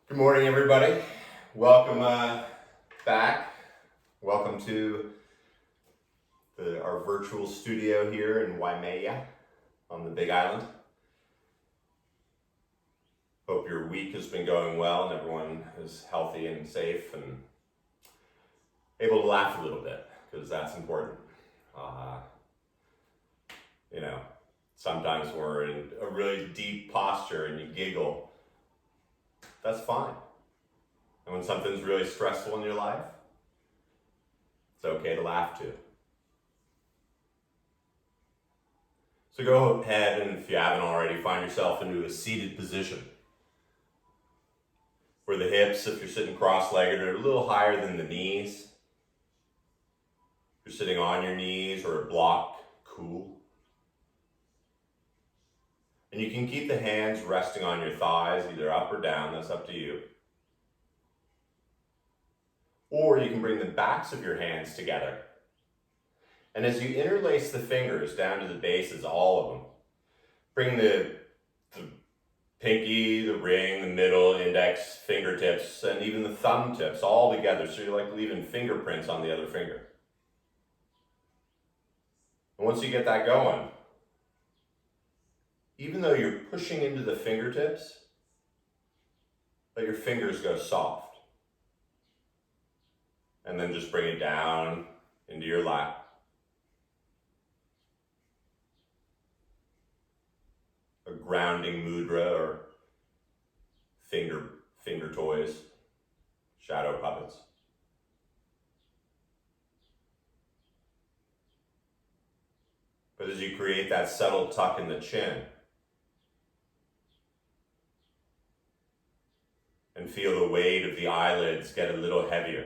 Good morning, everybody. Welcome back. Welcome to our virtual studio here in Waimea on the Big Island. Hope your week has been going well and everyone is healthy and safe and able to laugh a little bit, because that's important. Sometimes we're in a really deep posture and you giggle. That's fine. And when something's really stressful in your life, it's okay to laugh too. So go ahead and, if you haven't already, find yourself into a seated position where the hips, if you're sitting cross-legged, are a little higher than the knees. If you're sitting on your knees or a block, cool. And you can keep the hands resting on your thighs, either up or down, that's up to you. Or you can bring the backs of your hands together. And as you interlace the fingers down to the bases, all of them, bring the pinky, the ring, the middle, index, fingertips, and even the thumb tips all together, so you're like leaving fingerprints on the other finger. And once you get that going, even though you're pushing into the fingertips, let your fingers go soft. And then just bring it down into your lap. A grounding mudra, or finger toys, shadow puppets. But as you create that subtle tuck in the chin, and feel the weight of the eyelids get a little heavier.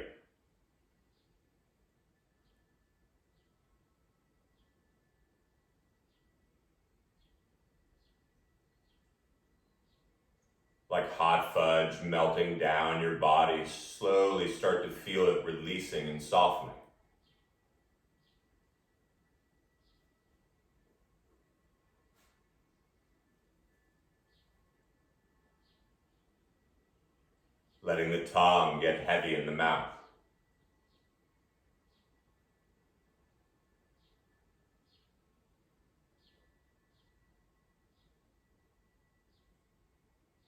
Like hot fudge melting down your body, slowly start to feel it releasing and softening. Letting the tongue get heavy in the mouth.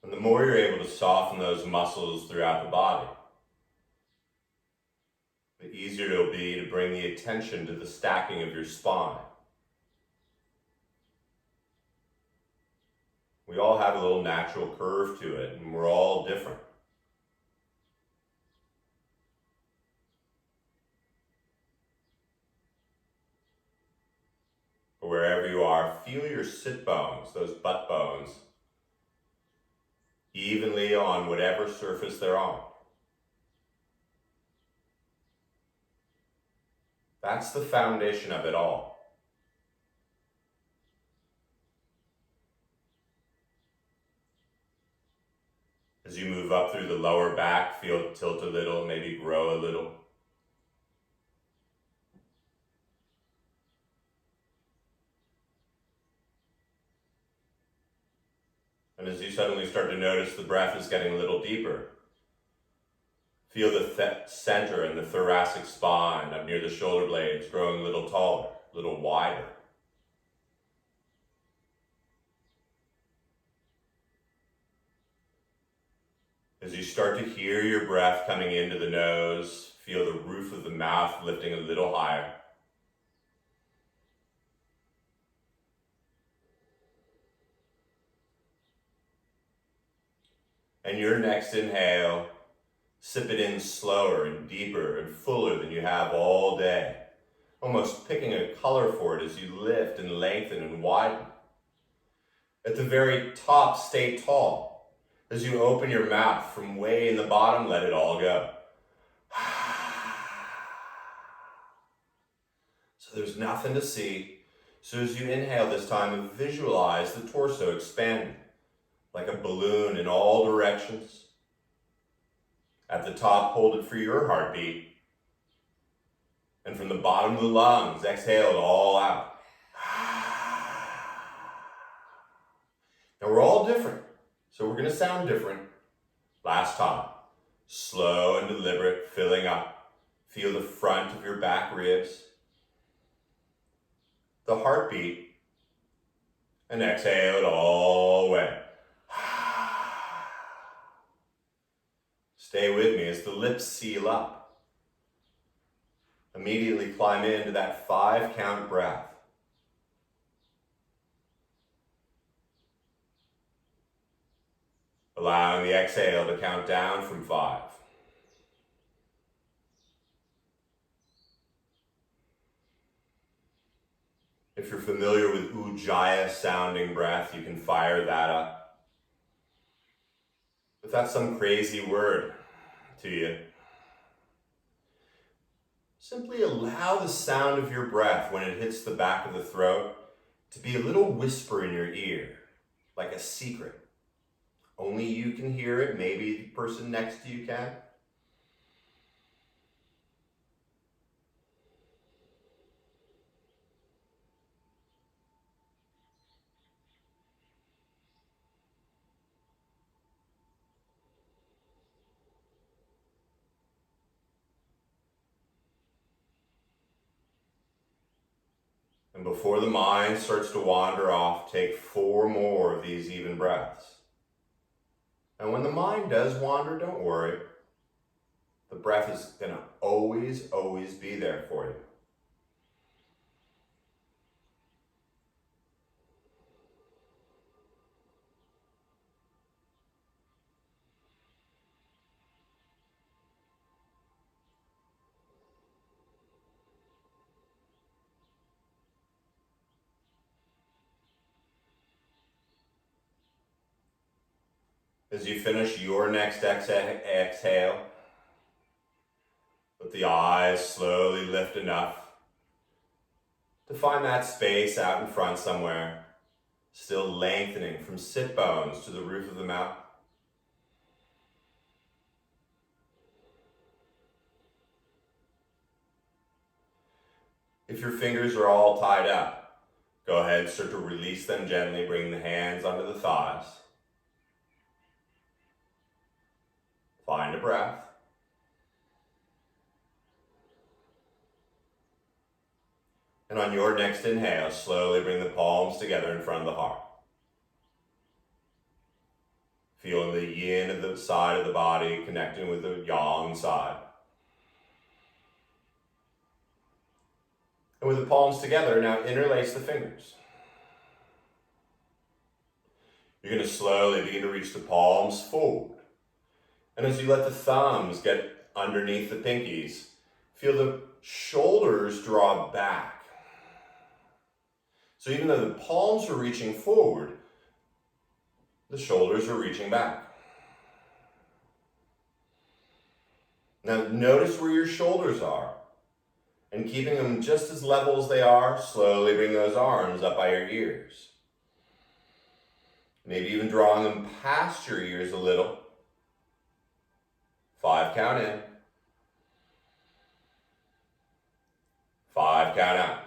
And the more you're able to soften those muscles throughout the body, the easier it'll be to bring the attention to the stacking of your spine. We all have a little natural curve to it, and we're all different. But wherever you are, feel your sit bones, those butt bones, evenly on whatever surface they're on. That's the foundation of it all. As you move up through the lower back, feel it tilt a little, maybe grow a little. And as you suddenly start to notice the breath is getting a little deeper, feel the center and the thoracic spine up near the shoulder blades growing a little taller, a little wider. As you start to hear your breath coming into the nose, feel the roof of the mouth lifting a little higher. And your next inhale, sip it in slower and deeper and fuller than you have all day, almost picking a color for it as you lift and lengthen and widen. At the very top, stay tall. As you open your mouth from way in the bottom, let it all go. So there's nothing to see. So as you inhale this time, visualize the torso expanding like a balloon in all directions. At the top, hold it for your heartbeat. And from the bottom of the lungs, exhale it all out. Now we're all different, so we're going to sound different. Last time. Slow and deliberate, filling up. Feel the front of your back ribs. The heartbeat. And exhale it all the way. Stay with me as the lips seal up. Immediately climb into that 5-count breath. Allowing the exhale to count down from 5. If you're familiar with Ujjayi sounding breath, you can fire that up. If that's some crazy word to you, simply allow the sound of your breath when it hits the back of the throat to be a little whisper in your ear, like a secret. Only you can hear it, maybe the person next to you can. And before the mind starts to wander off, take 4 more of these even breaths. And when the mind does wander, don't worry. The breath is going to always, always be there for you. As you finish your next exhale, let the eyes slowly lift enough to find that space out in front somewhere, still lengthening from sit bones to the roof of the mouth. If your fingers are all tied up, go ahead and start to release them gently, bring the hands under the thighs. Find a breath. And on your next inhale, slowly bring the palms together in front of the heart. Feeling the yin of the side of the body connecting with the yang side. And with the palms together, now interlace the fingers. You're going to slowly begin to reach the palms forward. And as you let the thumbs get underneath the pinkies, feel the shoulders draw back. So even though the palms are reaching forward, the shoulders are reaching back. Now notice where your shoulders are. And keeping them just as level as they are, slowly bring those arms up by your ears. Maybe even drawing them past your ears a little. 5 count in. 5 count out.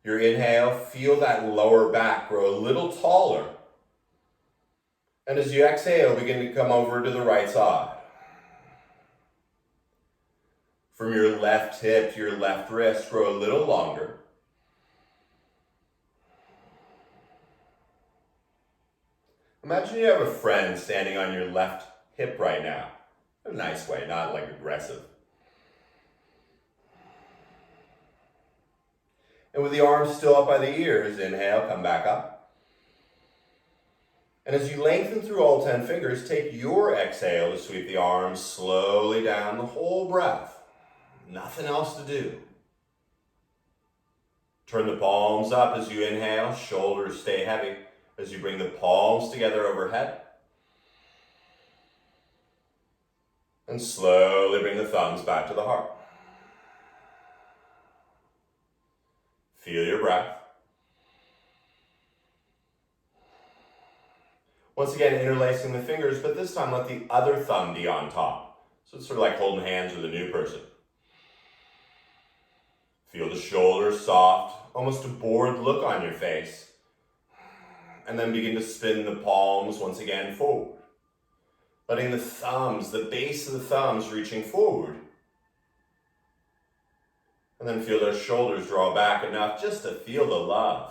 Your inhale, feel that lower back grow a little taller. And as you exhale, begin to come over to the right side. From your left hip to your left wrist, grow a little longer. Imagine you have a friend standing on your left hip right now. In a nice way, not like aggressive. And with the arms still up by the ears, inhale, come back up. And as you lengthen through all 10 fingers, take your exhale to sweep the arms slowly down the whole breath. Nothing else to do. Turn the palms up as you inhale, shoulders stay heavy. As you bring the palms together overhead. And slowly bring the thumbs back to the heart. Feel your breath. Once again, interlacing the fingers, but this time let the other thumb be on top. So it's sort of like holding hands with a new person. Feel the shoulders soft, almost a bored look on your face. And then begin to spin the palms once again forward. Letting the thumbs, the base of the thumbs reaching forward. And then feel those shoulders draw back enough just to feel the love.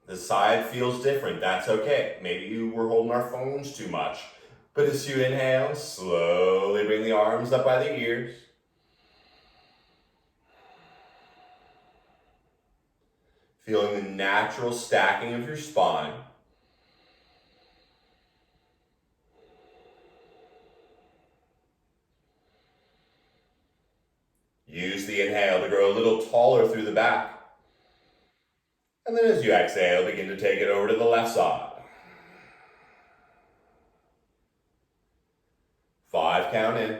The side feels different, that's okay. Maybe you were holding our phones too much. But as you inhale, slowly bring the arms up by the ears. Feeling the natural stacking of your spine. Use the inhale to grow a little taller through the back. And then as you exhale, begin to take it over to the left side. 5 count in.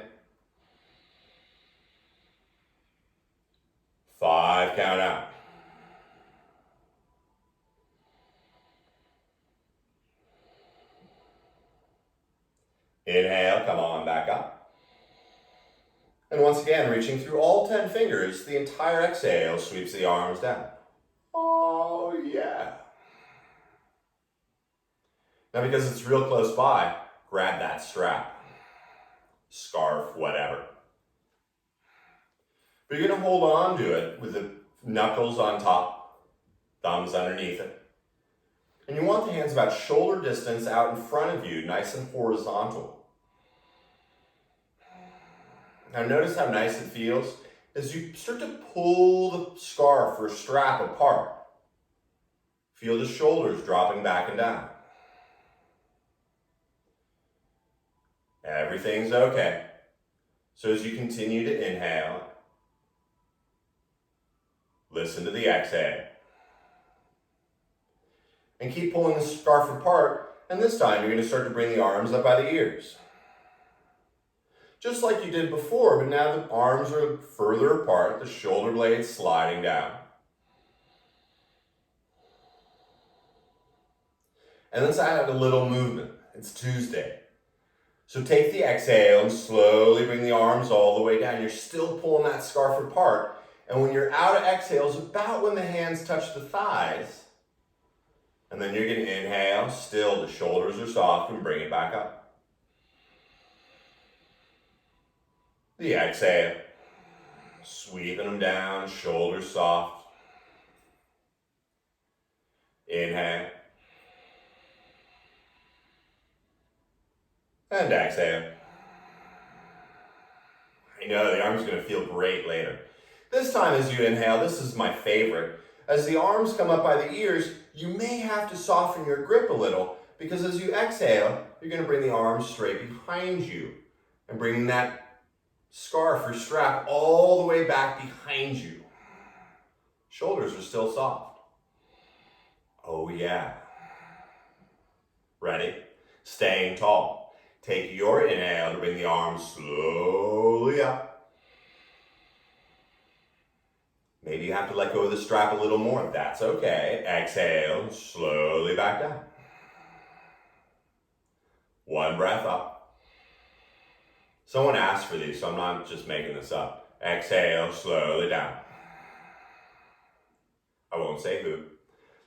5 count out. Inhale, come on back up. And once again, reaching through all 10 fingers, the entire exhale sweeps the arms down. Oh, yeah. Now, because it's real close by, grab that strap, scarf, whatever. But you're going to hold on to it with the knuckles on top, thumbs underneath it. And you want the hands about shoulder distance out in front of you, nice and horizontal. Now notice how nice it feels as you start to pull the scarf or strap apart. Feel the shoulders dropping back and down. Everything's okay. So as you continue to inhale, listen to the exhale. And keep pulling the scarf apart, and this time you're going to start to bring the arms up by the ears. Just like you did before, but now the arms are further apart, the shoulder blades sliding down. And let's add a little movement. It's Tuesday. So take the exhale and slowly bring the arms all the way down. You're still pulling that scarf apart. And when you're out of exhales, about when the hands touch the thighs, and then you're going to inhale, still the shoulders are soft, and bring it back up. The exhale, sweeping them down, shoulders soft. Inhale. And exhale. I know the arm's going to feel great later. This time as you inhale, this is my favorite. As the arms come up by the ears, you may have to soften your grip a little because as you exhale, you're going to bring the arms straight behind you and bring that scarf or strap all the way back behind you. Shoulders are still soft. Oh yeah. Ready? Staying tall. Take your inhale to bring the arms slowly up. Maybe you have to let go of the strap a little more. That's okay. Exhale, slowly back down. One breath up. Someone asked for these, so I'm not just making this up. Exhale, slowly down. I won't say who.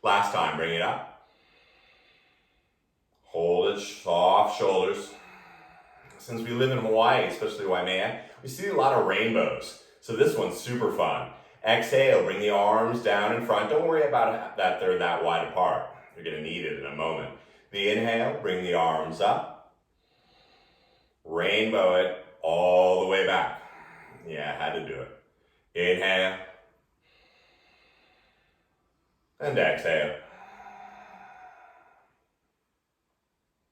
Last time, bring it up. Hold it, soft shoulders. Since we live in Hawaii, especially Waimea, we see a lot of rainbows. So this one's super fun. Exhale, bring the arms down in front. Don't worry about that they're that wide apart. You're going to need it in a moment. The inhale, bring the arms up. Rainbow it all the way back. Yeah, I had to do it. Inhale. And exhale.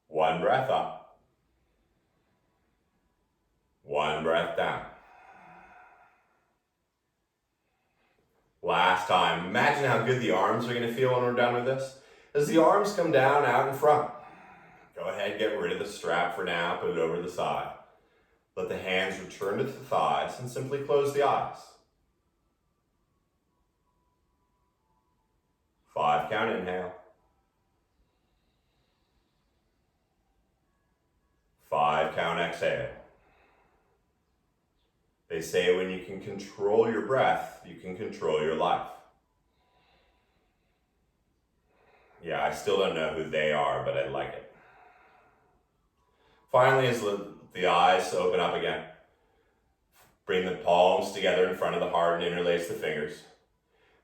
One breath up. One breath down. Last time. Imagine how good the arms are going to feel when we're done with this. As the arms come down out in front, go ahead, get rid of the strap for now, put it over the side. Let the hands return to the thighs and simply close the eyes. 5 count inhale. 5 count exhale. They say when you can control your breath, you can control your life. Yeah, I still don't know who they are, but I like it. Finally, as the eyes open up again, bring the palms together in front of the heart and interlace the fingers.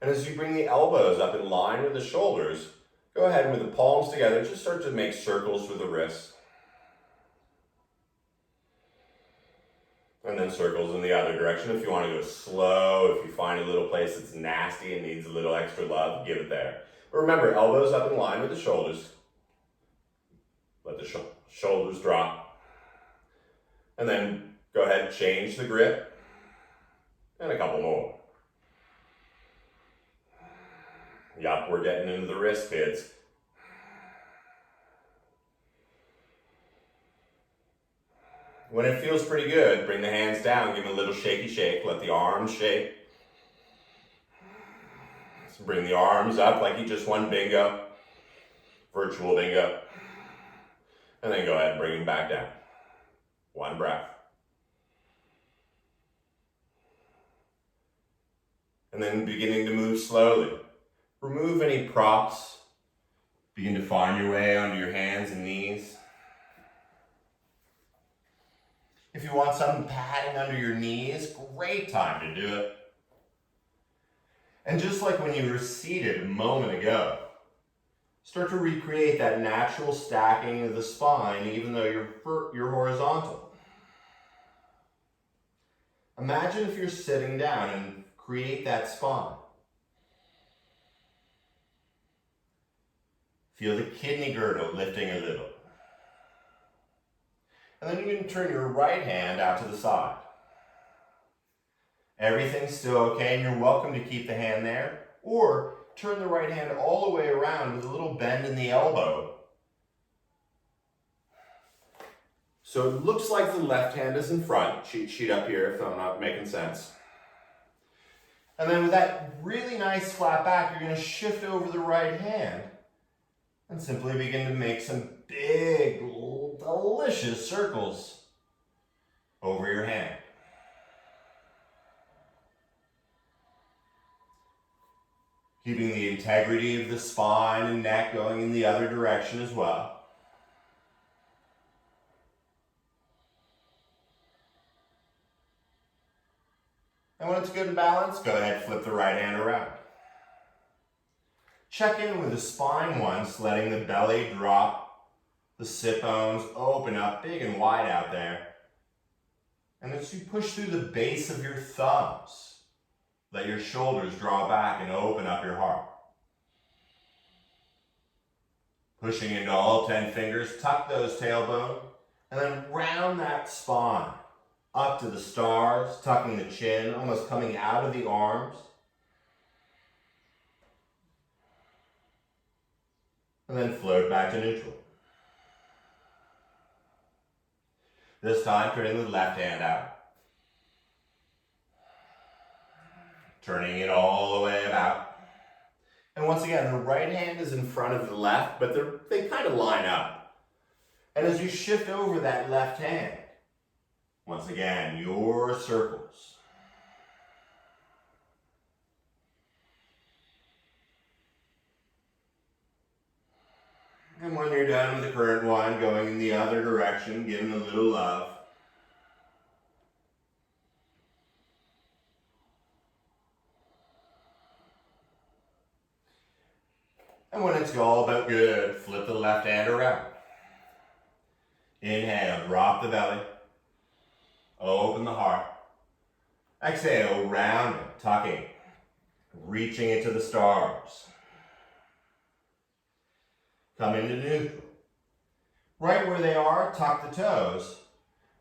And as you bring the elbows up in line with the shoulders, go ahead and with the palms together, just start to make circles with the wrists. And then circles in the other direction. If you want to go slow, if you find a little place that's nasty and needs a little extra love, give it there. But remember, elbows up in line with the shoulders. Let the shoulders drop. And then go ahead and change the grip. And a couple more. Yup, we're getting into the wrist, kids. When it feels pretty good, bring the hands down, give them a little shaky shake, let the arms shake. So bring the arms up like you just won bingo, virtual bingo. And then go ahead and bring them back down. One breath. And then beginning to move slowly. Remove any props. Begin to find your way onto your hands and knees. If you want some padding under your knees, great time to do it. And just like when you were seated a moment ago, start to recreate that natural stacking of the spine even though you're horizontal. Imagine if you're sitting down and create that spine. Feel the kidney girdle lifting a little. And then you can turn your right hand out to the side. Everything's still okay, and you're welcome to keep the hand there, or turn the right hand all the way around with a little bend in the elbow. So it looks like the left hand is in front, cheat sheet up here if I'm not making sense. And then with that really nice flat back, you're going to shift over the right hand and simply begin to make some big, delicious circles over your hand. Keeping the integrity of the spine and neck going in the other direction as well. And when it's good and balanced, go ahead and flip the right hand around. Check in with the spine once, letting the belly drop, the sit bones open up big and wide out there. And as you push through the base of your thumbs, let your shoulders draw back and open up your heart. Pushing into all 10 fingers, tuck those tailbone, and then round that spine up to the stars, tucking the chin, almost coming out of the arms. And then float back to neutral. This time, turning the left hand out. Turning it all the way about. And once again, the right hand is in front of the left, but they kind of line up. And as you shift over that left hand, once again, your circles. And when you're done with the current one, going in the other direction, give them a little love. And when it's all about good, flip the left hand around. Inhale, drop the belly. Open the heart. Exhale, round it, tucking, reaching into the stars. Come into neutral. Right where they are, tuck the toes.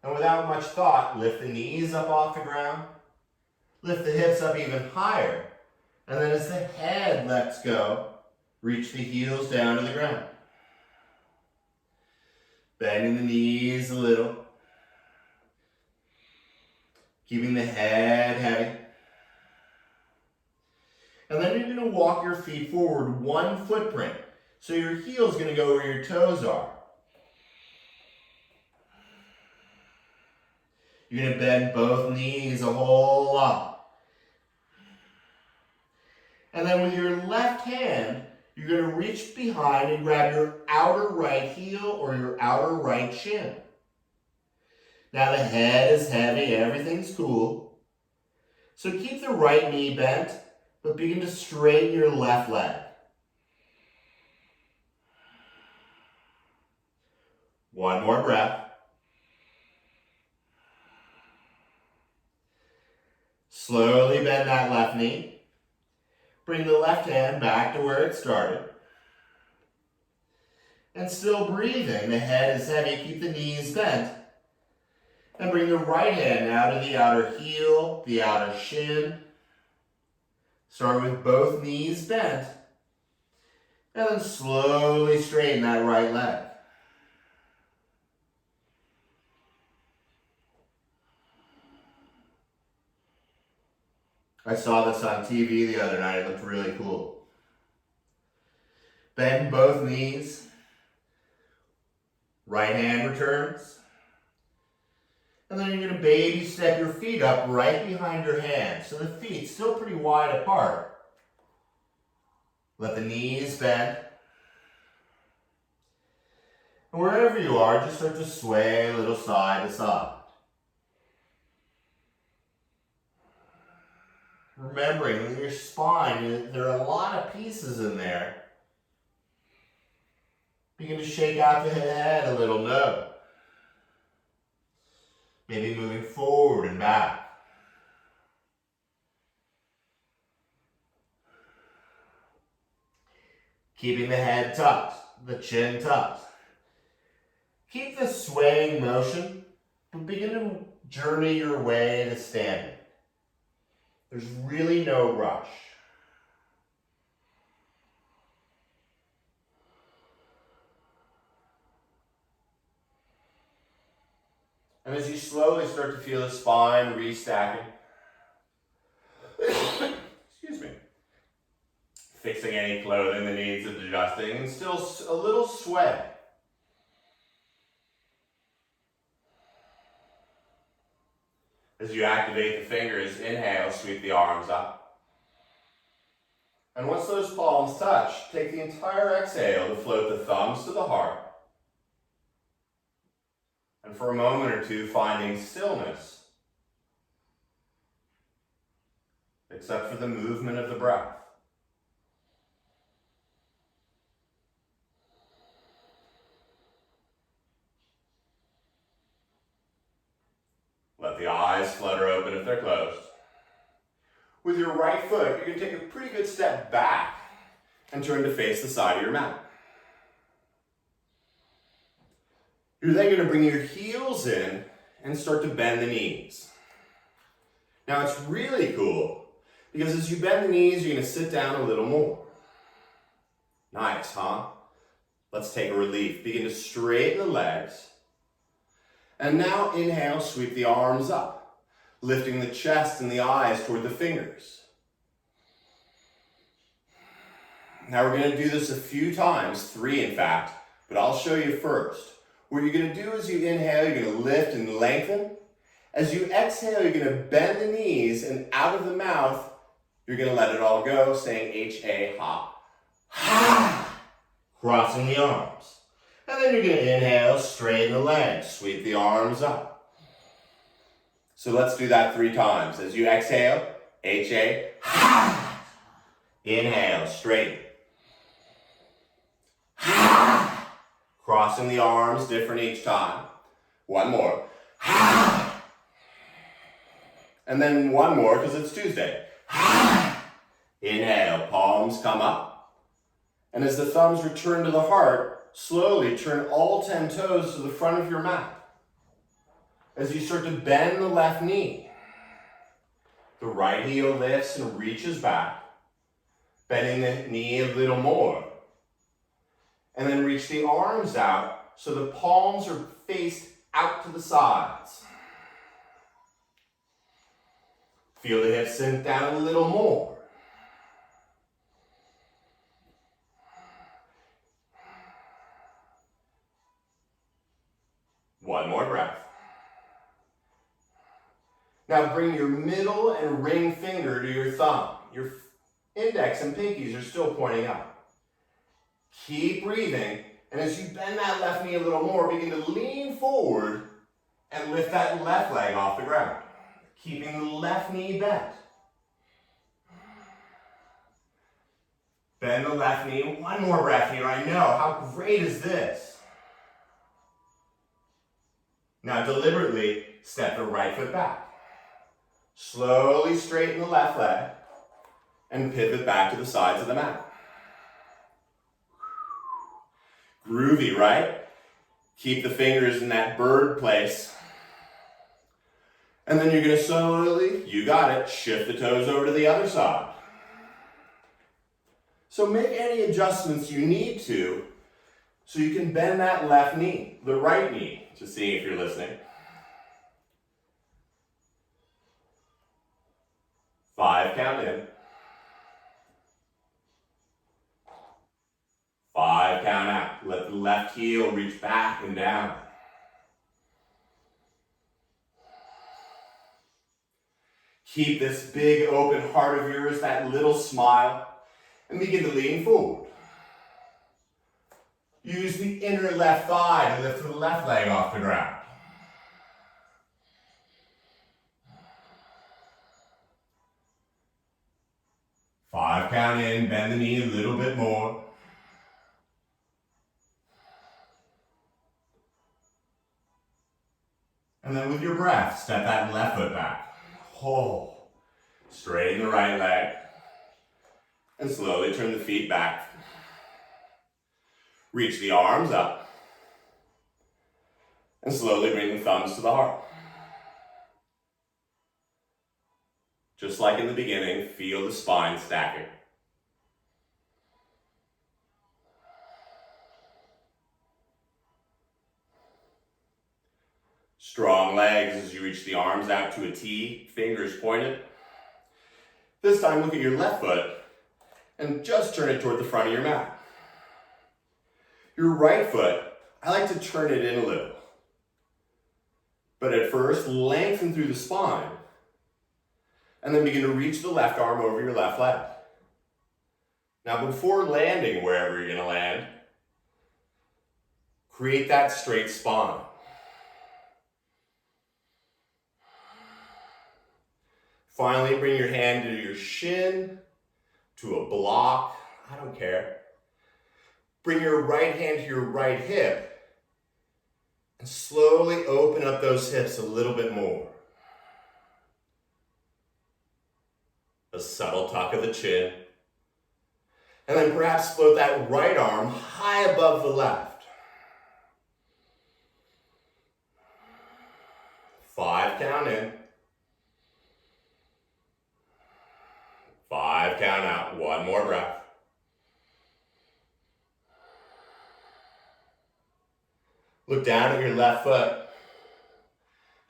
And without much thought, lift the knees up off the ground. Lift the hips up even higher. And then as the head lets go, reach the heels down to the ground. Bending the knees a little. Keeping the head heavy. And then you're going to walk your feet forward one footprint. So your heel's going to go where your toes are. You're going to bend both knees a whole lot. And then with your left hand, you're going to reach behind and grab your outer right heel or your outer right shin. Now the head is heavy, everything's cool. So keep the right knee bent, but begin to straighten your left leg. One more breath. Slowly bend that left knee. Bring the left hand back to where it started. And still breathing, the head is heavy, keep the knees bent. And bring the right hand now to the outer heel, the outer shin. Start with both knees bent. And then slowly straighten that right leg. I saw this on TV the other night. It looked really cool. Bend both knees. Right hand returns. And then you're going to baby step your feet up right behind your hands. So the feet still pretty wide apart. Let the knees bend. And wherever you are, just start to sway a little side to side. Remembering in your spine, there are a lot of pieces in there. Begin to shake out the head a little, no. Maybe moving forward and back. Keeping the head tucked, the chin tucked. Keep the swaying motion, but begin to journey your way to standing. There's really no rush. And as you slowly start to feel the spine restacking, excuse me, fixing any clothing that needs adjusting, and still a little sway. As you activate the fingers, inhale, sweep the arms up. And once those palms touch, take the entire exhale to float the thumbs to the heart. And for a moment or two, finding stillness, except for the movement of the breath. Let the eyes flutter open if they're closed. With your right foot, you're going to take a pretty good step back and turn to face the side of your mat. You're then going to bring your heels in and start to bend the knees. Now it's really cool because as you bend the knees, you're going to sit down a little more. Nice, huh? Let's take a relief. Begin to straighten the legs. And now inhale, sweep the arms up, lifting the chest and the eyes toward the fingers. Now we're going to do this a few times, 3 in fact, but I'll show you first. What you're going to do is you inhale, you're going to lift and lengthen. As you exhale, you're going to bend the knees, and out of the mouth, you're going to let it all go, saying H-A, ha. Ha! Crossing the arms. And then you're going to inhale, straighten the legs, sweep the arms up. So let's do that 3 times. As you exhale, H-A, ha! Inhale, straighten. Ha! Crossing the arms, different each time. One more. And then one more because it's Tuesday. Inhale, palms come up. And as the thumbs return to the heart, slowly turn all 10 toes to the front of your mat. As you start to bend the left knee, the right heel lifts and reaches back, bending the knee a little more. And then reach the arms out so the palms are faced out to the sides. Feel the hips sink down a little more. One more breath. Now bring your middle and ring finger to your thumb. Your index and pinkies are still pointing up. Keep breathing, and as you bend that left knee a little more, begin to lean forward and lift that left leg off the ground, keeping the left knee bent. Bend the left knee. One more breath here. I know. How great is this? Now deliberately step the right foot back. Slowly straighten the left leg and pivot back to the sides of the mat. Groovy, right? Keep the fingers in that bird place. And then you're going to slowly, you got it, shift the toes over to the other side. So make any adjustments you need to so you can bend that left knee, the right knee, just seeing if you're listening. 5 count in. 5 count out. Let the left heel reach back and down. Keep this big open heart of yours, that little smile, and begin to lean forward. Use the inner left thigh to lift the left leg off the ground. Five count in, bend the knee a little bit more. And then with your breath, step that left foot back. Hold. Straighten the right leg. And slowly turn the feet back. Reach the arms up. And slowly bring the thumbs to the heart. Just like in the beginning, feel the spine stacking. Strong legs as you reach the arms out to a T, fingers pointed. This time look at your left foot and just turn it toward the front of your mat. Your right foot, I like to turn it in a little. But at first, lengthen through the spine and then begin to reach the left arm over your left leg. Now before landing wherever you're gonna land, create that straight spine. Finally, bring your hand to your shin, to a block, I don't care. Bring your right hand to your right hip and slowly open up those hips a little bit more. A subtle tuck of the chin. And then perhaps float that right arm high above the left. 5 count in. 5 count out. One more breath. Look down at your left foot.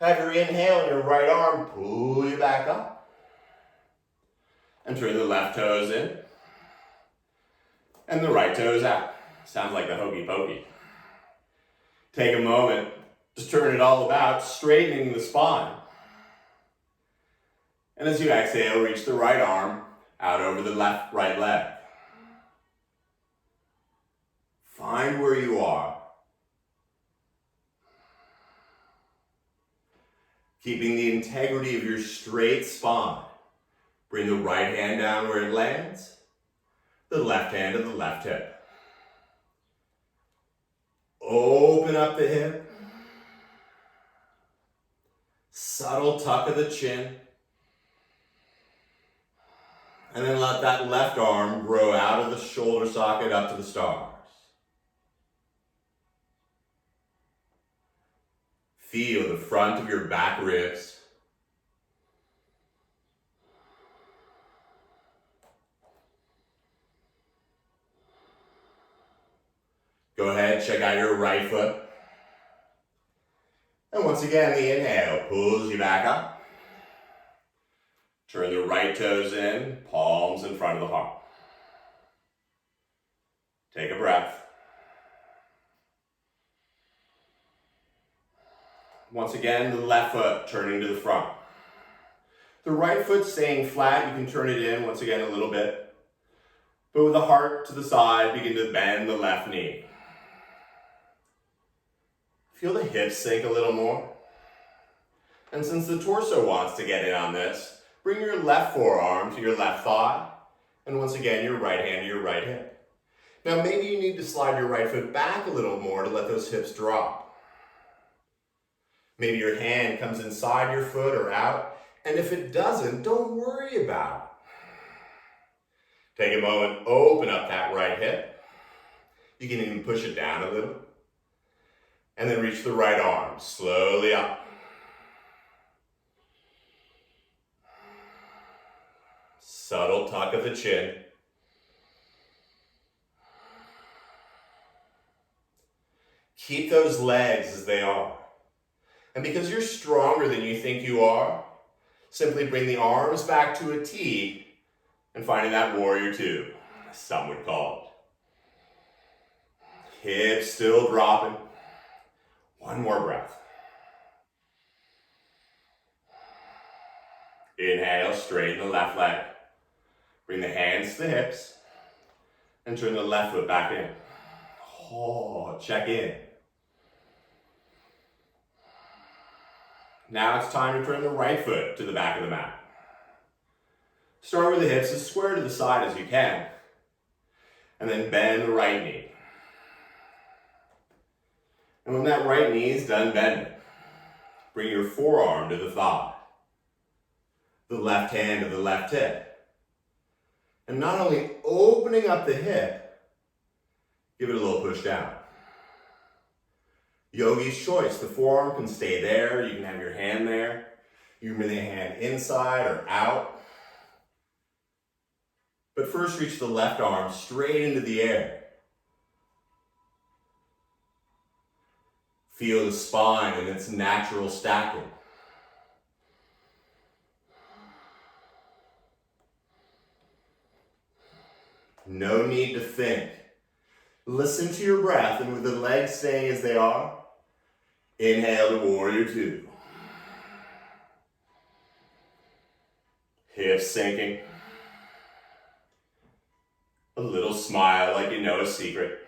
Have your inhale and your right arm pull you back up. And turn the left toes in. And the right toes out. Sounds like the hokey pokey. Take a moment, just turn it all about, straightening the spine. And as you exhale, reach the right arm out over the right leg. Find where you are. Keeping the integrity of your straight spine. Bring the right hand down where it lands. The left hand to the left hip. Open up the hip. Subtle tuck of the chin. And then let that left arm grow out of the shoulder socket up to the stars. Feel the front of your back ribs. Go ahead, check out your right foot. And once again, the inhale pulls you back up. Turn the right toes in, palms in front of the heart. Take a breath. Once again, the left foot turning to the front. The right foot staying flat, you can turn it in once again a little bit. But with the heart to the side, begin to bend the left knee. Feel the hips sink a little more. And since the torso wants to get in on this, bring your left forearm to your left thigh. And once again, your right hand to your right hip. Now maybe you need to slide your right foot back a little more to let those hips drop. Maybe your hand comes inside your foot or out. And if it doesn't, don't worry about it. Take a moment, open up that right hip. You can even push it down a little. And then reach the right arm slowly up. Subtle tuck of the chin. Keep those legs as they are. And because you're stronger than you think you are, simply bring the arms back to a T and finding that warrior two, as some would call it. Hips still dropping. One more breath. Inhale, straighten the left leg. Bring the hands to the hips and turn the left foot back in. Oh, check in. Now it's time to turn the right foot to the back of the mat. Start with the hips as square to the side as you can. And then bend the right knee. And when that right knee is done bending, bring your forearm to the thigh. The left hand to the left hip. And not only opening up the hip, give it a little push down. Yogi's choice. The forearm can stay there. You can have your hand there. You can bring the hand inside or out. But first reach the left arm straight into the air. Feel the spine in its natural stacking. No need to think. Listen to your breath, and with the legs staying as they are, inhale to warrior two. Hips sinking. A little smile like you know a secret.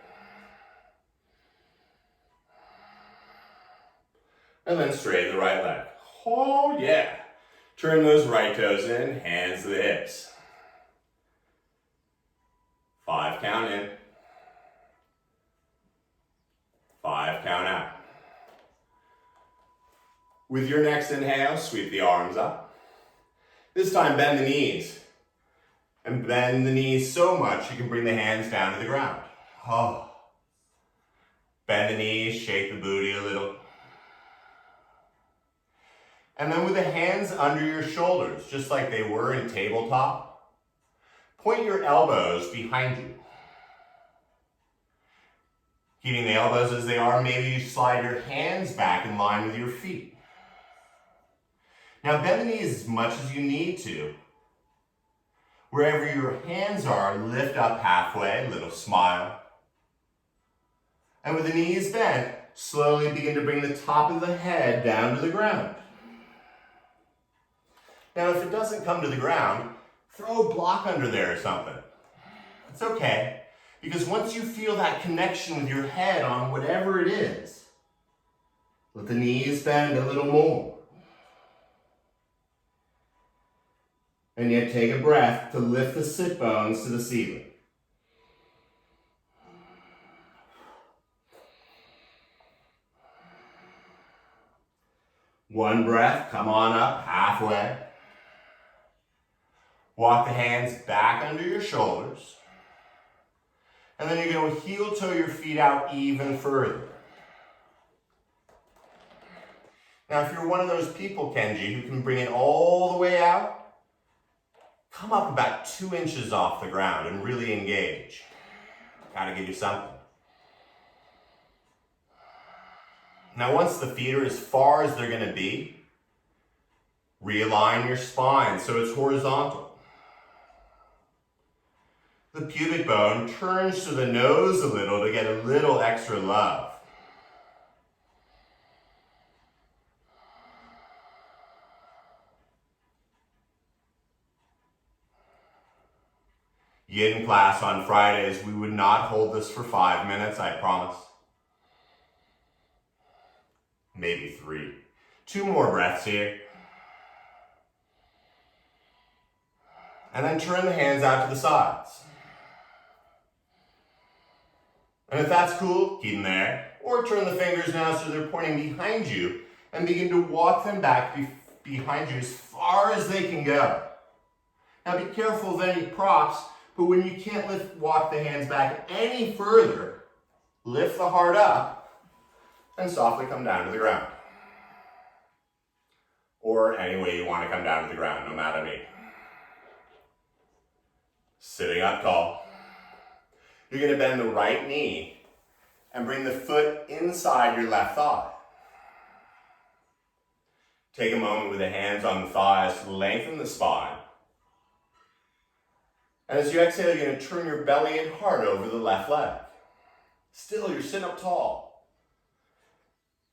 And then straighten the right leg. Oh yeah. Turn those right toes in, hands to the hips. 5 count in. 5 count out. With your next inhale, sweep the arms up. This time bend the knees. And bend the knees so much you can bring the hands down to the ground. Oh. Bend the knees, shake the booty a little. And then with the hands under your shoulders, just like they were in tabletop, point your elbows behind you. Keeping the elbows as they are, maybe you slide your hands back in line with your feet. Now bend the knees as much as you need to. Wherever your hands are, lift up halfway, little smile. And with the knees bent, slowly begin to bring the top of the head down to the ground. Now if it doesn't come to the ground, throw a block under there or something. It's okay, because once you feel that connection with your head on whatever it is, let the knees bend a little more. And yet take a breath to lift the sit bones to the ceiling. One breath, come on up halfway. Walk the hands back under your shoulders. And then you're going to heel toe your feet out even further. Now if you're one of those people, Kenji, who can bring it all the way out, come up about 2 inches off the ground and really engage. Gotta give you something. Now once the feet are as far as they're gonna be, realign your spine so it's horizontal. The pubic bone turns to the nose a little to get a little extra love. begin class on Fridays, we would not hold this for 5 minutes, I promise. Maybe 3. 2 more breaths here. And then turn the hands out to the sides. And if that's cool, keep them there. Or turn the fingers now so they're pointing behind you and begin to walk them back behind you as far as they can go. Now be careful of any props, but when you can't walk the hands back any further, lift the heart up and softly come down to the ground. Or any way you want to come down to the ground, no matter me. Sitting up tall. You're going to bend the right knee and bring the foot inside your left thigh. Take a moment with the hands on the thighs to lengthen the spine. And as you exhale, you're going to turn your belly and heart over the left leg. Still, you're sitting up tall.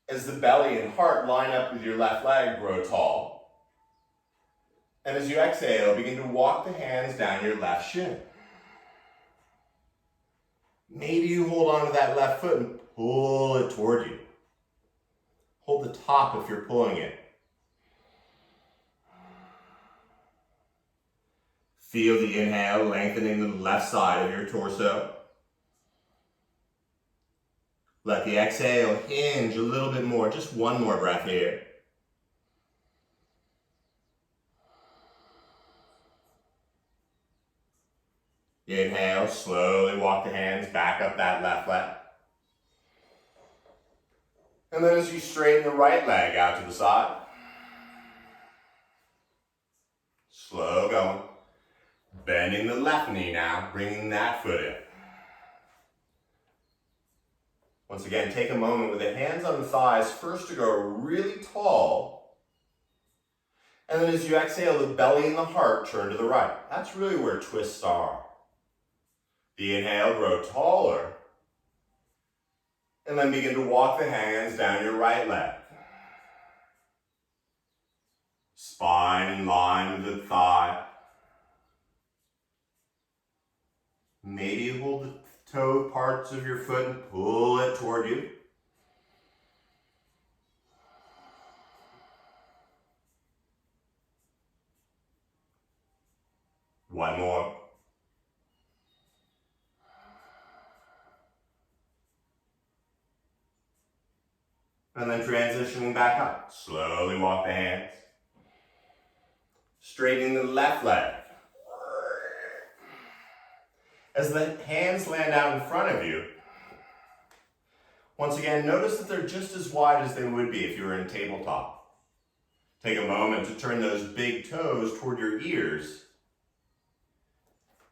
As the belly and heart line up with your left leg, grow tall. And as you exhale, begin to walk the hands down your left shin. Maybe you hold on to that left foot and pull it toward you. Hold the top if you're pulling it. Feel the inhale lengthening the left side of your torso. Let the exhale hinge a little bit more. Just one more breath here. Inhale, slowly walk the hands back up that left leg. And then as you straighten the right leg out to the side, slow going. Bending the left knee now, bringing that foot in. Once again, take a moment with the hands on the thighs, first to go really tall. And then as you exhale, the belly and the heart turn to the right. That's really where twists are. The inhale, grow taller. And then begin to walk the hands down your right leg. Spine in line with the thigh. Maybe you hold the toe parts of your foot and pull it toward you. One more. And then transitioning back up. Slowly walk the hands. Straightening the left leg. As the hands land out in front of you, once again, notice that they're just as wide as they would be if you were in tabletop. Take a moment to turn those big toes toward your ears.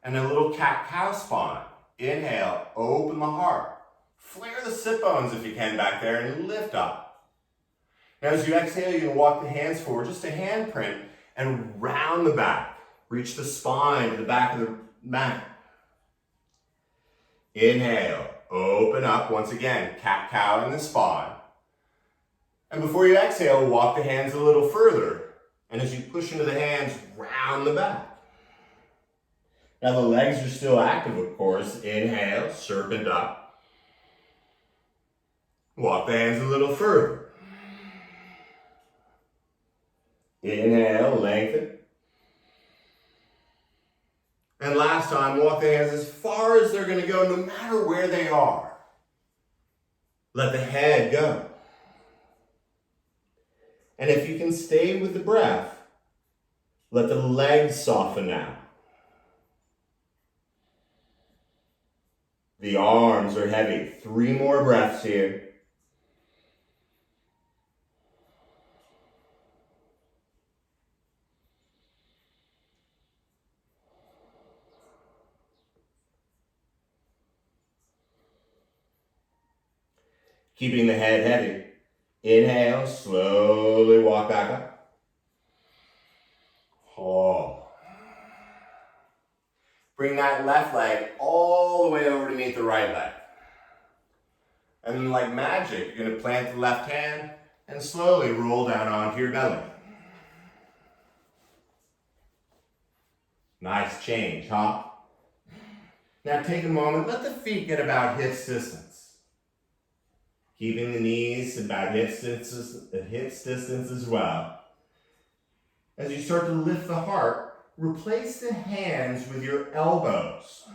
And a little cat-cow spine. Inhale, open the heart. Flare the sit bones if you can back there and lift up. Now as you exhale, you're going to walk the hands forward, just a hand print, and round the back. Reach the spine to the back of the mat. Inhale, open up once again, cat-cow in the spine. And before you exhale, walk the hands a little further. And as you push into the hands, round the back. Now the legs are still active, of course. Inhale, serpent up. Walk the hands a little further. Inhale, lengthen. And last time, walk the hands as far as they're going to go, no matter where they are. Let the head go. And if you can stay with the breath, let the legs soften now. The arms are heavy. 3 more breaths here. Keeping the head heavy. Inhale, slowly walk back up. Oh. Bring that left leg all the way over to meet the right leg. And then like magic, you're going to plant the left hand and slowly roll down onto your belly. Nice change, huh? Now take a moment, let the feet get about hips distance. Keeping the knees about hips distance as well. As you start to lift the heart, replace the hands with your elbows.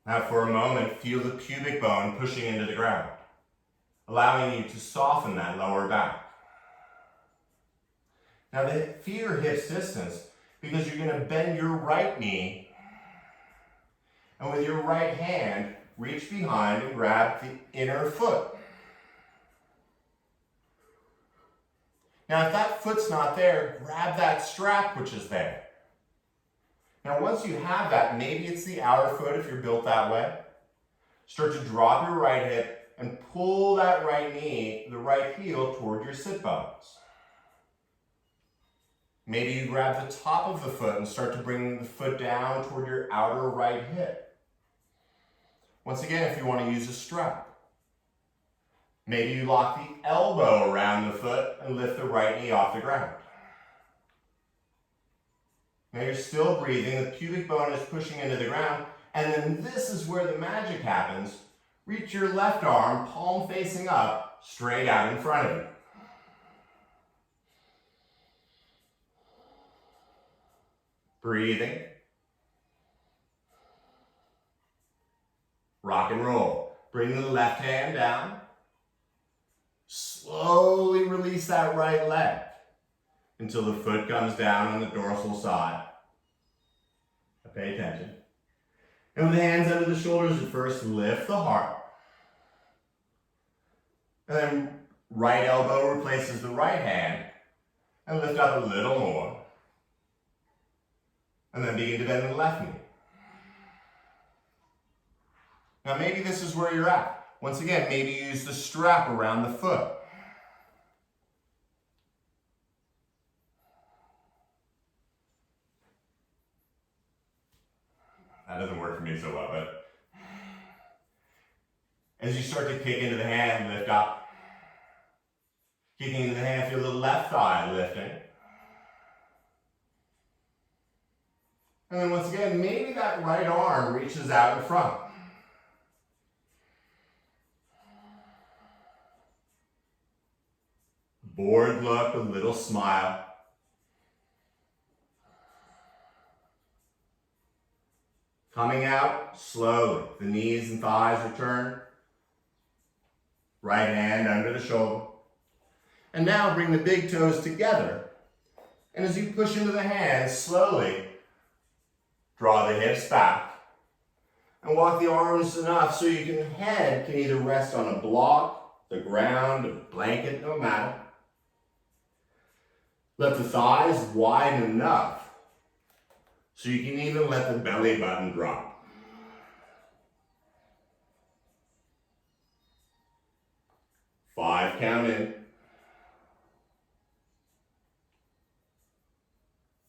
Now for a moment, feel the pubic bone pushing into the ground, allowing you to soften that lower back. Now the feet are hips distance because you're going to bend your right knee, and with your right hand, reach behind and grab the inner foot. Now if that foot's not there, grab that strap which is there. Now once you have that, maybe it's the outer foot if you're built that way. Start to drop your right hip and pull that right knee, the right heel toward your sit bones. Maybe you grab the top of the foot and start to bring the foot down toward your outer right hip. Once again, if you want to use a strap. Maybe you lock the elbow around the foot and lift the right knee off the ground. Now you're still breathing, the pubic bone is pushing into the ground, and then this is where the magic happens. Reach your left arm, palm facing up, straight out in front of you. Breathing. Rock and roll. Bring the left hand down. Slowly release that right leg until the foot comes down on the dorsal side. Now pay attention. And with the hands under the shoulders at first, lift the heart. And then right elbow replaces the right hand and lift up a little more. And then begin to bend the left knee. Now maybe this is where you're at. Once again, maybe use the strap around the foot. That doesn't work for me so well, but as you start to kick into the hand, lift up. Kicking into the hand, feel the left thigh lifting. And then once again, maybe that right arm reaches out in front. Bored look, a little smile. Coming out slowly, the knees and thighs return. Right hand under the shoulder. And now bring the big toes together. And as you push into the hands, slowly draw the hips back. And walk the arms enough so your head can either rest on a block, the ground, a blanket, no matter. Let the thighs widen enough so you can even let the belly button drop. Five count in.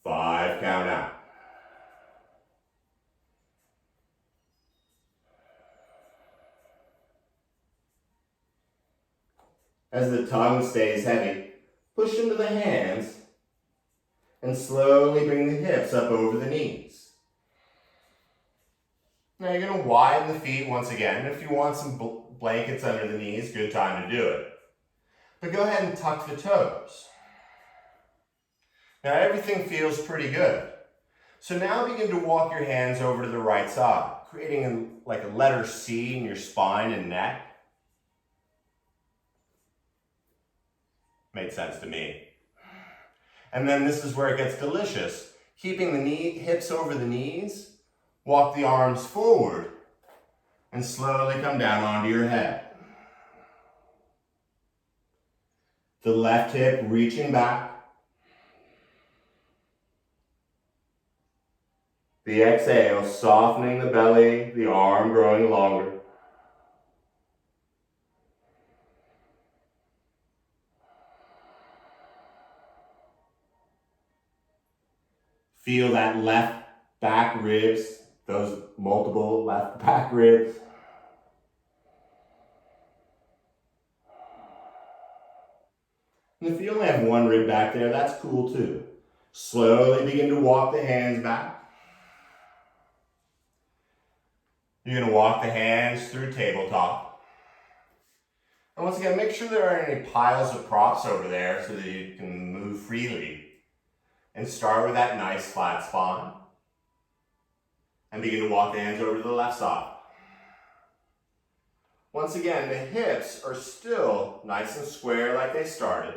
5 count out. As the tongue stays heavy, push into the hands and slowly bring the hips up over the knees. Now you're going to widen the feet once again. If you want some blankets under the knees, good time to do it. But go ahead and tuck the toes. Now everything feels pretty good. So now begin to walk your hands over to the right side, creating like a letter C in your spine and neck. Made sense to me. And then this is where it gets delicious. Keeping the hips over the knees, walk the arms forward, and slowly come down onto your head. The left hip reaching back. The exhale, softening the belly, the arm growing longer. Feel that left back ribs, those multiple left back ribs. And if you only have one rib back there, that's cool too. Slowly begin to walk the hands back. You're going to walk the hands through tabletop. And once again, make sure there aren't any piles of props over there so that you can move freely. And start with that nice flat spine. And begin to walk the hands over to the left side. Once again, the hips are still nice and square like they started.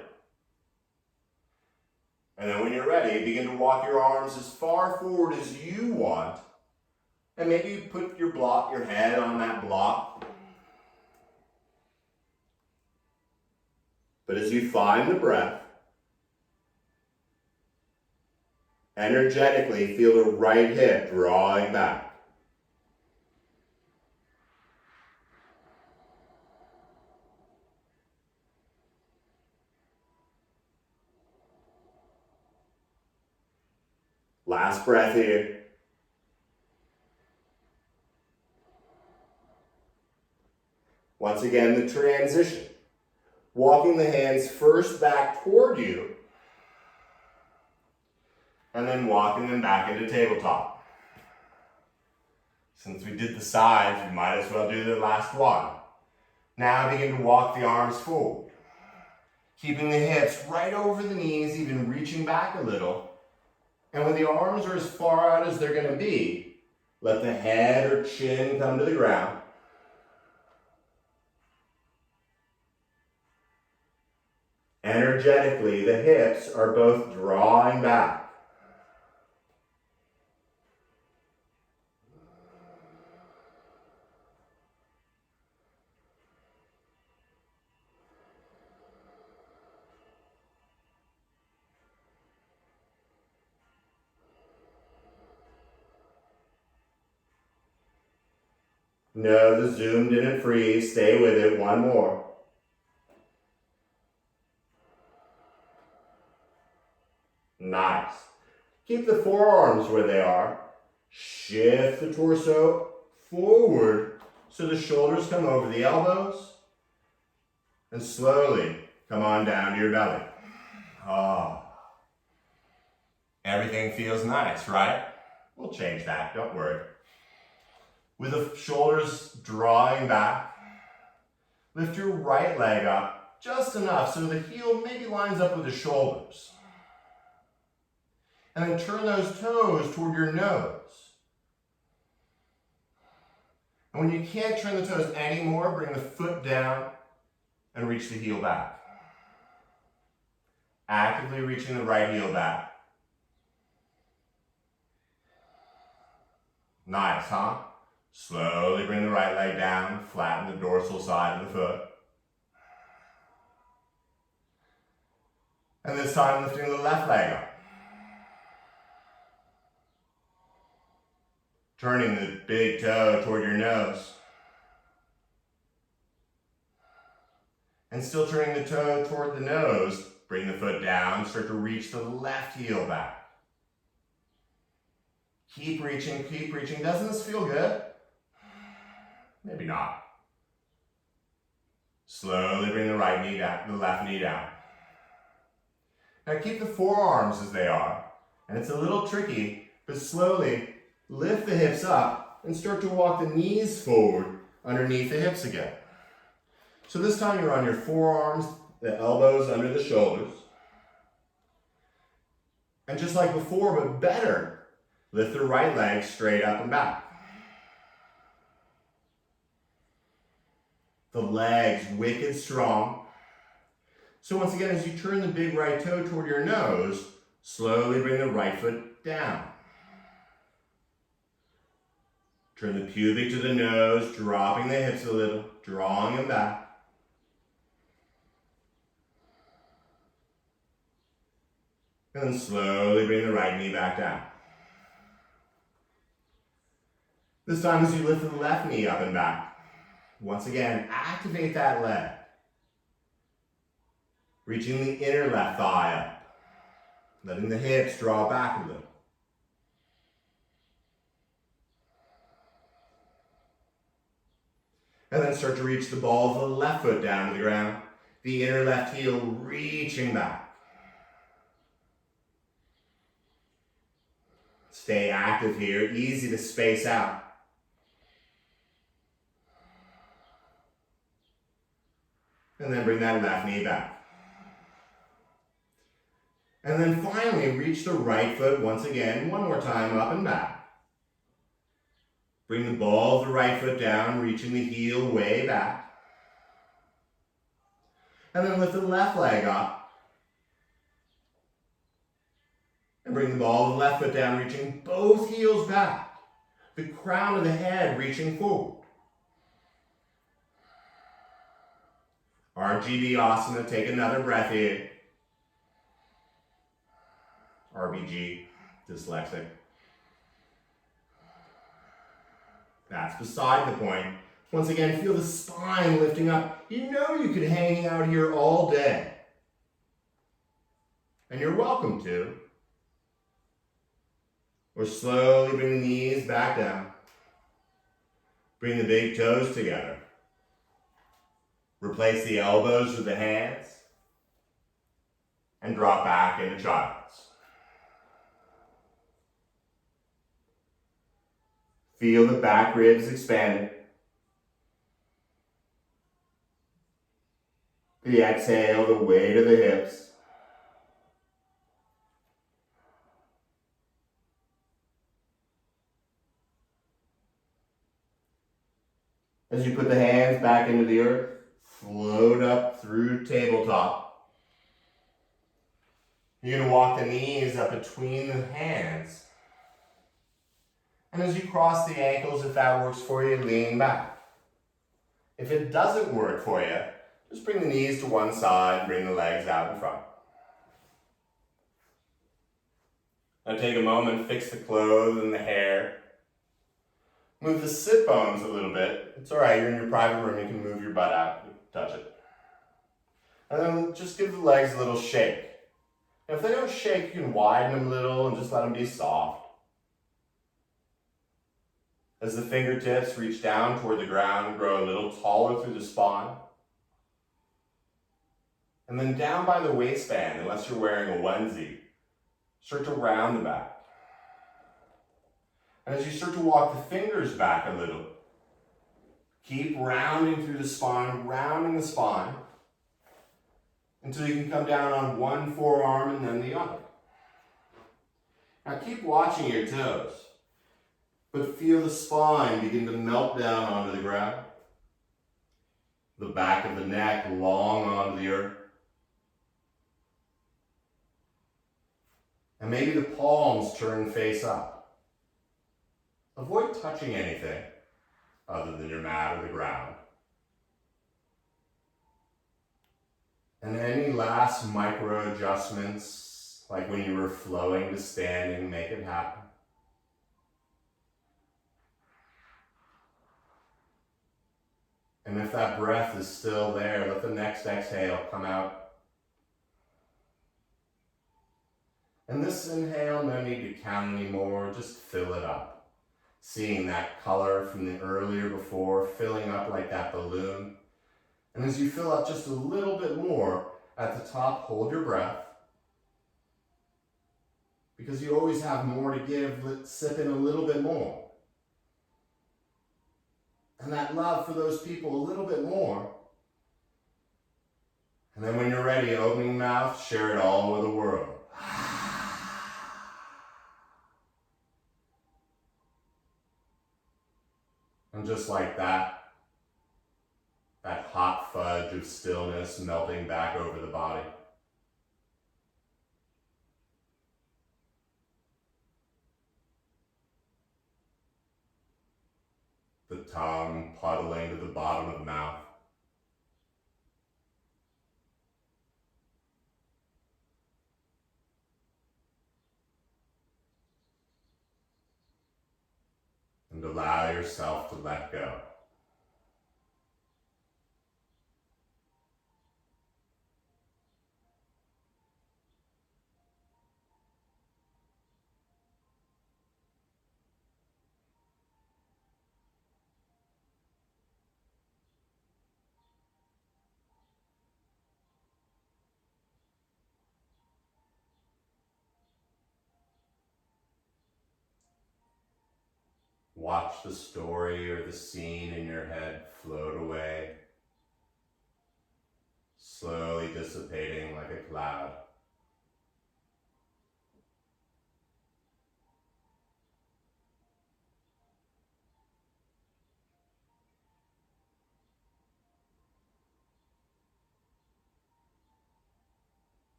And then when you're ready, begin to walk your arms as far forward as you want. And maybe you put your head on that block. But as you find the breath, energetically feel the right hip drawing back. Last breath here. Once again, the transition. Walking the hands first back toward you, and then walking them back into tabletop. Since we did the sides, we might as well do the last one. Now begin to walk the arms forward. Keeping the hips right over the knees, even reaching back a little. And when the arms are as far out as they're going to be, let the head or chin come to the ground. Energetically, the hips are both drawing back. No, the Zoom didn't freeze. Stay with it. One more. Nice. Keep the forearms where they are. Shift the torso forward so the shoulders come over the elbows. And slowly come on down to your belly. Oh. Everything feels nice, right? We'll change that. Don't worry. With the shoulders drawing back, lift your right leg up just enough so the heel maybe lines up with the shoulders. And then turn those toes toward your nose. And when you can't turn the toes anymore, bring the foot down and reach the heel back. Actively reaching the right heel back. Nice, huh? Slowly bring the right leg down, flatten the dorsal side of the foot. And this time lifting the left leg up. Turning the big toe toward your nose. And still turning the toe toward the nose, bring the foot down, start to reach the left heel back. Keep reaching, keep reaching. Doesn't this feel good? Maybe not. Slowly bring the right knee down, the left knee down. Now keep the forearms as they are. And it's a little tricky, but slowly lift the hips up and start to walk the knees forward underneath the hips again. So this time you're on your forearms, the elbows under the shoulders. And just like before, but better, lift the right leg straight up and back. The legs wicked strong. So once again, as you turn the big right toe toward your nose, slowly bring the right foot down. Turn the pubic to the nose, dropping the hips a little, drawing them back. And then slowly bring the right knee back down. This time as you lift the left knee up and back, once again, activate that leg. Reaching the inner left thigh up. Letting the hips draw back a little. And then start to reach the ball of the left foot down to the ground. The inner left heel reaching back. Stay active here, easy to space out. And then bring that left knee back. And then finally, reach the right foot once again, one more time, up and back. Bring the ball of the right foot down, reaching the heel way back. And then lift the left leg up. And bring the ball of the left foot down, reaching both heels back. The crown of the head reaching forward. RGB asana, take another breath here. RBG, dyslexic. That's beside the point. Once again, feel the spine lifting up. You know you could hang out here all day. And you're welcome to. Or slowly bring the knees back down. Bring the big toes together. Replace the elbows with the hands. And drop back into child's. Feel the back ribs expanding. The exhale, the weight of the hips. As you put the hands back into the earth, float up through tabletop. You're going to walk the knees up between the hands. And as you cross the ankles, if that works for you, lean back. If it doesn't work for you, just bring the knees to one side, bring the legs out in front. Now take a moment, fix the clothes and the hair. Move the sit bones a little bit. It's all right, you're in your private room, you can move your butt out, touch it. And then just give the legs a little shake. Now if they don't shake, you can widen them a little and just let them be soft. As the fingertips reach down toward the ground, grow a little taller through the spine. And then down by the waistband, unless you're wearing a onesie, start to round the back. And as you start to walk the fingers back a little, keep rounding through the spine, rounding the spine, until you can come down on one forearm and then the other. Now keep watching your toes, but feel the spine begin to melt down onto the ground. The back of the neck long onto the earth. And maybe the palms turn face up. Avoid touching anything other than your mat or the ground. And any last micro adjustments, like when you were flowing to standing, make it happen. And if that breath is still there, let the next exhale come out. And this inhale, no need to count anymore, just fill it up. Seeing that color from the earlier before, filling up like that balloon. And as you fill up just a little bit more, at the top, hold your breath. Because you always have more to give, sip in a little bit more. And that love for those people a little bit more. And then when you're ready, opening mouth, share it all with the world. And just like that, that hot fudge of stillness melting back over the body. The tongue puddling to the bottom of the mouth. And allow yourself to let go. Watch the story or the scene in your head float away. dissipating like a cloud.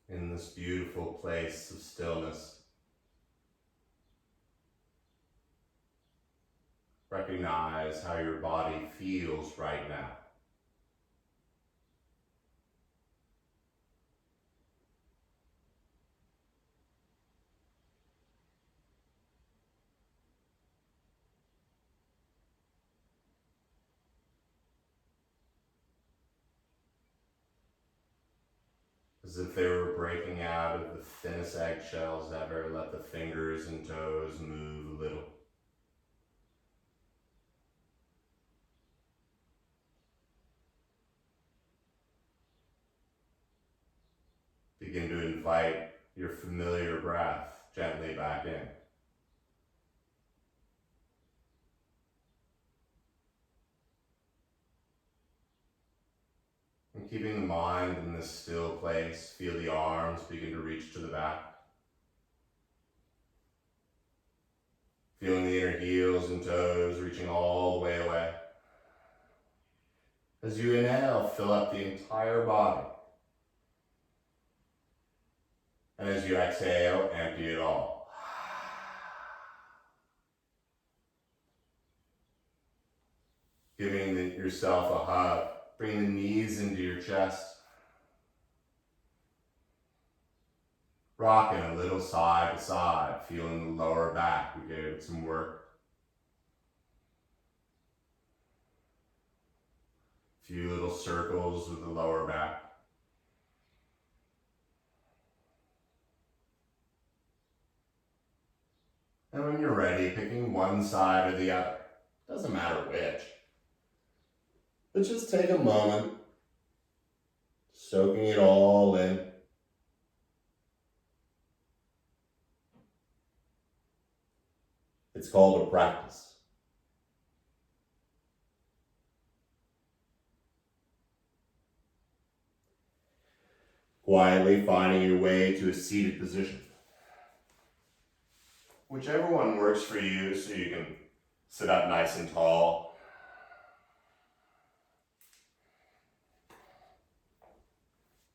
In this beautiful place of stillness, recognize how your body feels right now. As if they were breaking out of the thinnest eggshells ever, let the fingers and toes move a little. Begin to invite your familiar breath gently back in. And keeping the mind in this still place, feel the arms begin to reach to the back. Feeling the inner heels and toes reaching all the way away. As you inhale, fill up the entire body. And as you exhale, empty it all. Giving yourself a hug. Bring the knees into your chest. Rocking a little side to side, feeling the lower back. We gave it some work. A few little circles with the lower back. And when you're ready, picking one side or the other. Doesn't matter which. But just take a moment, soaking it all in. It's called a practice. Quietly finding your way to a seated position. Whichever one works for you, so you can sit up nice and tall.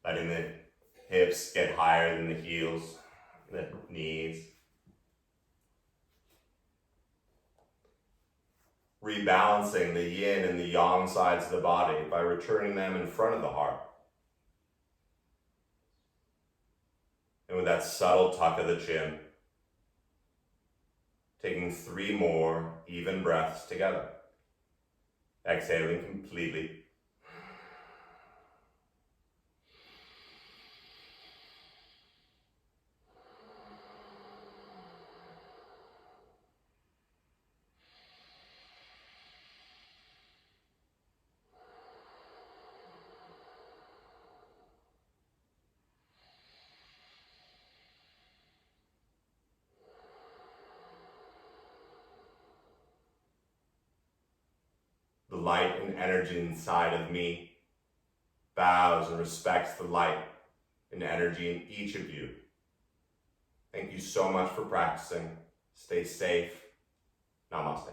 Letting the hips get higher than the heels, the knees. Rebalancing the yin and the yang sides of the body by returning them in front of the heart. And with that subtle tuck of the chin, taking 3 more even breaths together. Exhaling completely. The light and energy inside of me bows and respects the light and energy in each of you. Thank you so much for practicing. Stay safe. Namaste.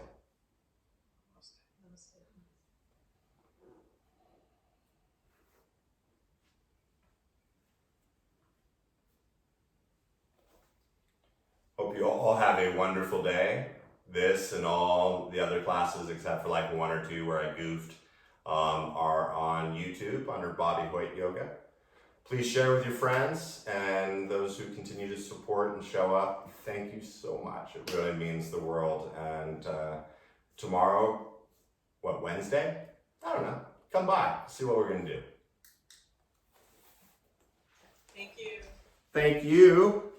Hope you all have a wonderful day. This and all the other classes, except for like 1 or 2 where I goofed, are on YouTube under Bobby Hoyt Yoga. Please share with your friends and those who continue to support and show up. Thank you so much. It really means the world. And tomorrow, Wednesday? I don't know. Come by, see what we're going to do. Thank you. Thank you.